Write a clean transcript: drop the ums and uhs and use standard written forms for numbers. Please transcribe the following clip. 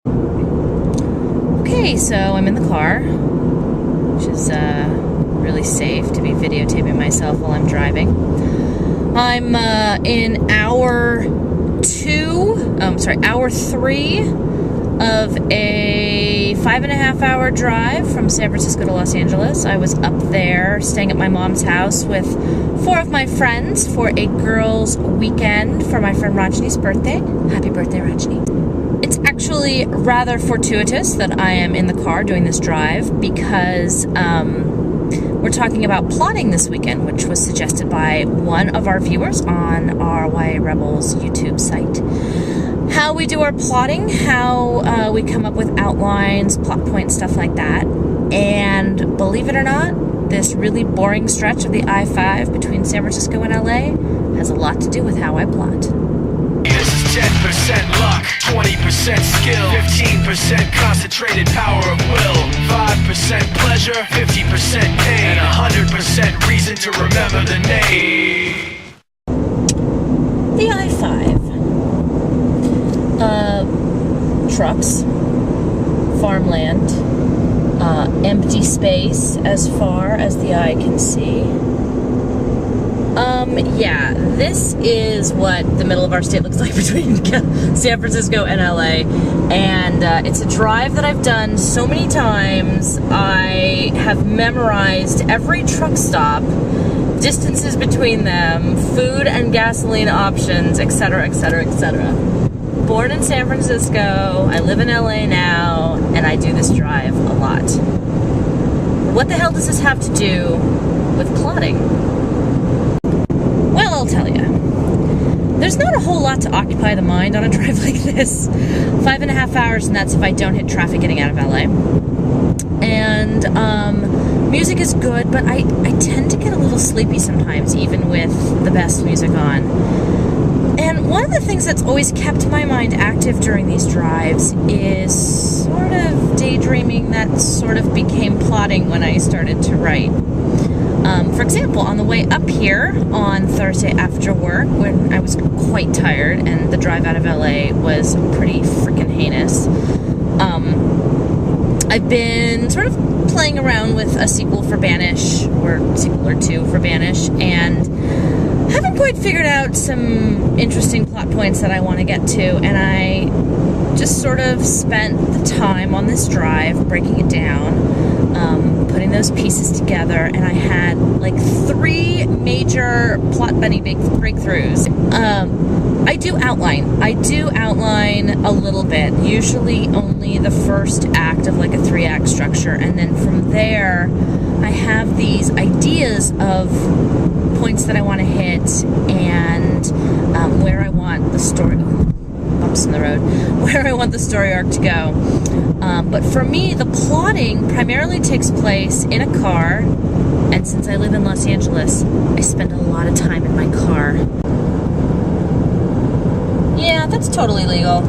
Okay, so I'm in the car, which is really safe to be videotaping myself while I'm driving. I'm in hour 3 of a 5.5 hour drive from San Francisco to Los Angeles. I was up there staying at my mom's house with 4 of my friends for a girls' weekend for my friend Rajni's birthday. Happy birthday, Rajni. It's actually rather fortuitous that I am in the car doing this drive because we're talking about plotting this weekend, which was suggested by one of our viewers on our YARebels YouTube site. How we do our plotting, how we come up with outlines, plot points, stuff like that. And believe it or not, this really boring stretch of the I-5 between San Francisco and LA has a lot to do with how I plot. This is 10% luck, 20% skill, 15% concentrated power of will, 5% pleasure, 50% pain, and 100% reason to remember the name. The I-5. Trucks, farmland, empty space as far as the eye can see. Yeah, this is what the middle of our state looks like between San Francisco and LA, and it's a drive that I've done so many times. I have memorized every truck stop, distances between them, food and gasoline options, etc., etc., etc. Born in San Francisco, I live in LA now, and I do this drive a lot. What the hell does this have to do with plotting? Well, I'll tell you. There's not a whole lot to occupy the mind on a drive like this. 5.5 hours, and that's if I don't hit traffic getting out of LA. And music is good, but I tend to get a little sleepy sometimes, even with the best music on. And one of the things that's always kept my mind active during these drives is sort of daydreaming that sort of became plotting when I started to write. For example, on the way up here on Thursday after work, when I was quite tired and the drive out of LA was pretty freaking heinous, I've been sort of playing around with a sequel for Banish, or sequel or two for Banish, and haven't quite figured out some interesting plot points that I want to get to, and I just sort of spent the time on this drive breaking it down, putting those pieces together, and I had like 3 major plot bending breakthroughs. I do outline a little bit, usually only the first act of like a 3-act structure, and then from there I have these ideas of points that I want to hit and where I want the story, bumps in the road, where I want the story arc to go. But for me, the plotting primarily takes place in a car, and since I live in Los Angeles, I spend a lot of time in my car. Yeah, that's totally legal.